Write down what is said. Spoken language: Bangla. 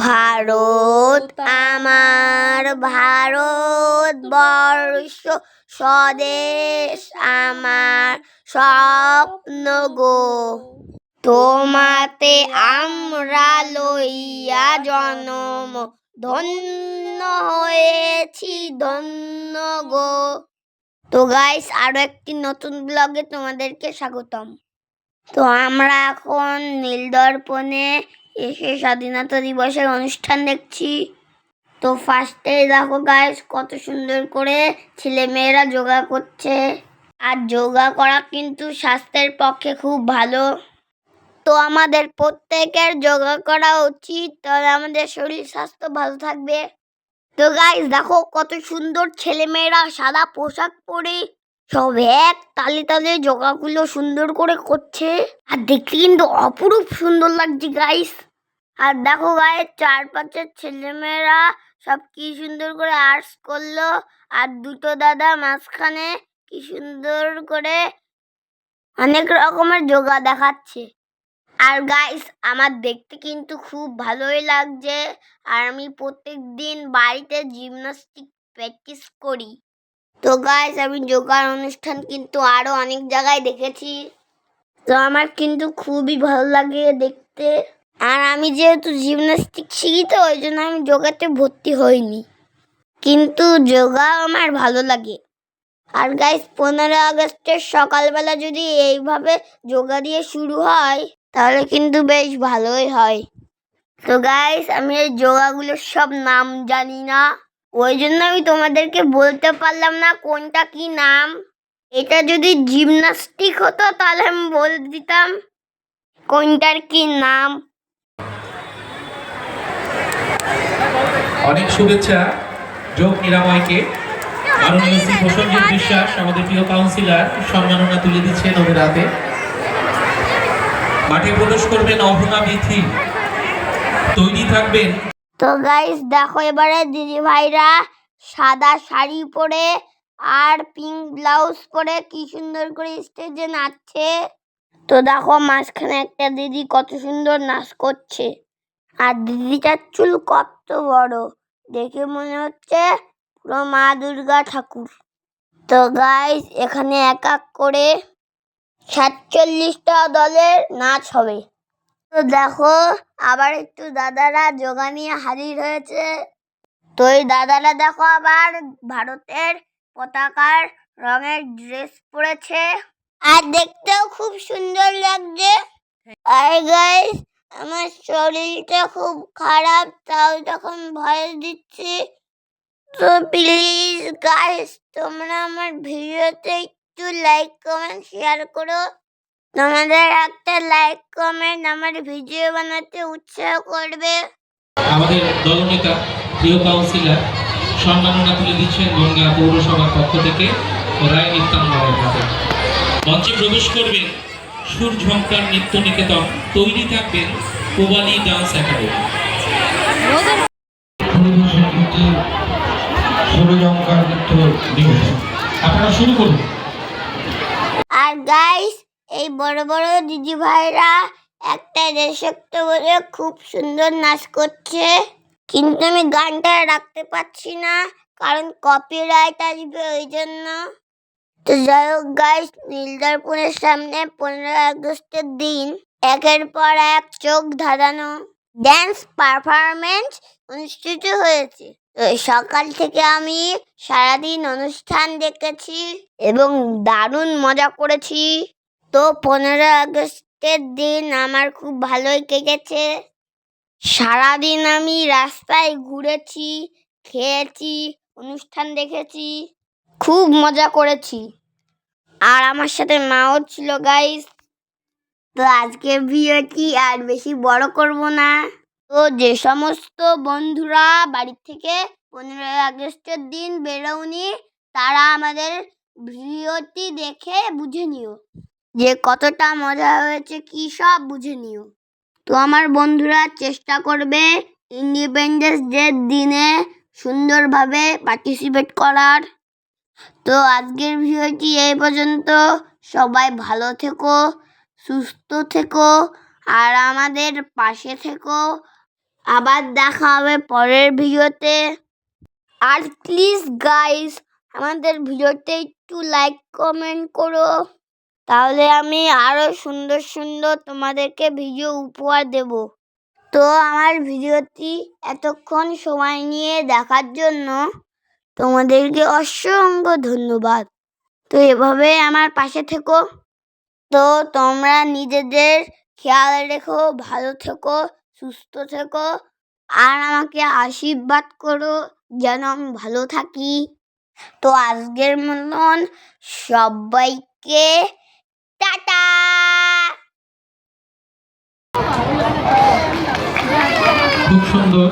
ভারত আমার ভারতবর্ষ, স্বদেশ আমার স্বপ্ন গো। তোমাতে আমরা লইয়া জনম, ধন্য হয়েছি ধন্য গো। তো গাইস, আরো একটি নতুন ব্লগে তোমাদেরকে স্বাগতম। তো আমরা এখন নীলদর্পণে এসে স্বাধীনতা দিবসের অনুষ্ঠান দেখছি। তো ফার্স্টে দেখো গাইস, কত সুন্দর করে ছেলেমেয়েরা যোগা করছে। আর যোগা করা কিন্তু স্বাস্থ্যের পক্ষে খুব ভালো। তো আমাদের প্রত্যেকের যোগা করা উচিত, তাহলে আমাদের শরীর স্বাস্থ্য ভালো থাকবে। তো গাইস দেখো, কত সুন্দর ছেলেমেয়েরা সাদা পোশাক পরে সব এক তালে তালে যোগাগুলো সুন্দর করে করছে। আর দেখতে কিন্তু অপরূপ সুন্দর লাগছে গাইস। আর দেখো গাইস, চারপাশের ছেলেমেয়েরা সব কি সুন্দর করে আর্টস করলো। আর দুটো দাদা মাঝখানে কি সুন্দর করে অনেক রকমের যোগা দেখাচ্ছে। আর গাইস, আমার দেখতে কিন্তু খুব ভালোই লাগছে। আর আমি প্রত্যেক দিন বাড়িতে জিমনাস্টিক প্র্যাকটিস করি। তো গাইস, আমি যোগার অনুষ্ঠান কিন্তু আরো অনেক জায়গায় দেখেছি। তো আমার কিন্তু খুবই ভালো লাগে দেখতে। আর আমি যেহেতু জিমনাস্টিক শিখি, তো ওই জন্য আমি যোগাতে ভর্তি হইনি, কিন্তু যোগা আমার ভালো লাগে। আর গাইস, 15 আগস্টের সকালবেলা যদি এইভাবে যোগা দিয়ে শুরু হয়, তাহলে কিন্তু বেশ ভালোই হয়। তো গাইস, আমি এই যোগাগুলোর সব নাম জানি না, ওই জন্য আমি তোমাদেরকে বলতে পারলাম না কোনটা কি নাম। এটা যদি জিমনাস্টিক হতো তাহলে আমি বলে দিতাম কোনটার কি নাম। অনেক শুভেচ্ছা যোগ নিরাময়কে। মাননীয় শ্রী প্রসেনজিৎ বিশ্বাস আমাদের প্রিয় কাউন্সিলর সম্মাননা তুলে দিচ্ছেন ওদের হাতে। মাঠে প্রবেশ করবেন অভনা বিথি, তৈরি থাকবেন। তো গাইস দেখো, এবারে দিদি ভাইরা সাদা শাড়ি পরে আর পিঙ্ক ব্লাউজ পরে কি সুন্দর করে স্টেজে নাচছে। তো দেখো, মাঝখানে একটা দিদি কত সুন্দর নাচ করছে। আর দিদিটার চুল কত বড়, দেখে মনে হচ্ছে পুরো মা দুর্গা ঠাকুর। তো গাইস, এখানে এক এক করে 47টা দলের নাচ হবে। তো দেখো, আবার একটু দাদারা যোগা নিয়ে হাজির হয়েছে। তো এই দাদারা দেখো আবার ভারতের পতাকার রঙের ড্রেস পরেছে, আর দেখতেও খুব সুন্দর লাগছে। আর গাইস, আমার শরীরটা খুব খারাপ, তাও তখন ভয়েস দিচ্ছি। তো প্লিজ গাইস, তোমরা আমার ভিডিওতে একটু লাইক কমেন্ট শেয়ার করো। তোমাদের একটা লাইক কমেন্ট আমার ভিডিও বানাতে উৎসাহ করবে। আমাদের দলনেতা প্রিয় কাউন্সিলর সম্মাননা তুলে দিচ্ছেন গঙ্গা পৌরসভার পক্ষ থেকে রায় নিত্যানন্দের হাতে। মঞ্চে প্রবেশ করবেন সুরঝঙ্কার নৃত্য নিকেতন, তৈরি থাকবেন কোবালি ডান্স একাডেমি। সুরঝঙ্কার নৃত্য নিকেতন, আপনারা শুরু করুন। আর গাইস, এই বড় বড় দিদি ভাইরা একটা দেশাত্ম বলে খুব সুন্দর নাচ করছে, কিন্তু আমি গানটা রাখতে পারছি না কারণ কপিরাইট আসবে ওই জন্য। তো যাই হোক গাইস, নীলদর্পণের সামনে 15 আগস্টের দিন একের পর এক চোখ ধাঁধানো ড্যান্স পারফরমেন্স অনুষ্ঠিত হয়েছে। তো সকাল থেকে আমি সারাদিন অনুষ্ঠান দেখেছি এবং দারুণ মজা করেছি। তো 15 আগস্টের দিন আমার খুব ভালোই কেটেছে। সারাদিন আমি রাস্তায় ঘুরেছি, খেয়েছি, অনুষ্ঠান দেখেছি, খুব মজা করেছি। আর আমার সাথে মাও ছিল গাইস। তো আজকে ভিডিওটি আর বেশি বড় করব না। তো যে সমস্ত বন্ধুরা বাড়ি থেকে 15 আগস্টের দিন বেরোনি, তারা আমাদের ভিডিওটি দেখে বুঝে নিও যে কতটা মজা হয়েছে, কি সব বুঝে নিও। তো আমার বন্ধুরা চেষ্টা করবে ইন্ডিপেন্ডেন্স ডের দিনে সুন্দরভাবে পার্টিসিপেট করার। তো আজকের ভিডিওটি এই পর্যন্ত। সবাই ভালো থেকো, সুস্থ থেকো, আর আমাদের পাশে থেকো। আবার দেখা হবে পরের ভিডিওতে। আর প্লিজ গাইস, আমাদের ভিডিওতে একটু লাইক কমেন্ট করো, তাহলে আমি আরো সুন্দর সুন্দর তোমাদেরকে ভিডিও উপহার দেব। তো আমার ভিডিওটি এতক্ষণ সময় নিয়ে দেখার জন্য তোমাদেরকে অসংখ্য ধন্যবাদ। তো এভাবে আমার পাশে থেকো। তো তোমরা নিজেদের খেয়াল রেখো, ভালো থেকো, সুস্থ থেকো, আর আমাকে আশীর্বাদ করো যেন আমি ভালো থাকি। তো আজকের মতন সবাইকে টাটা। খুব সুন্দর।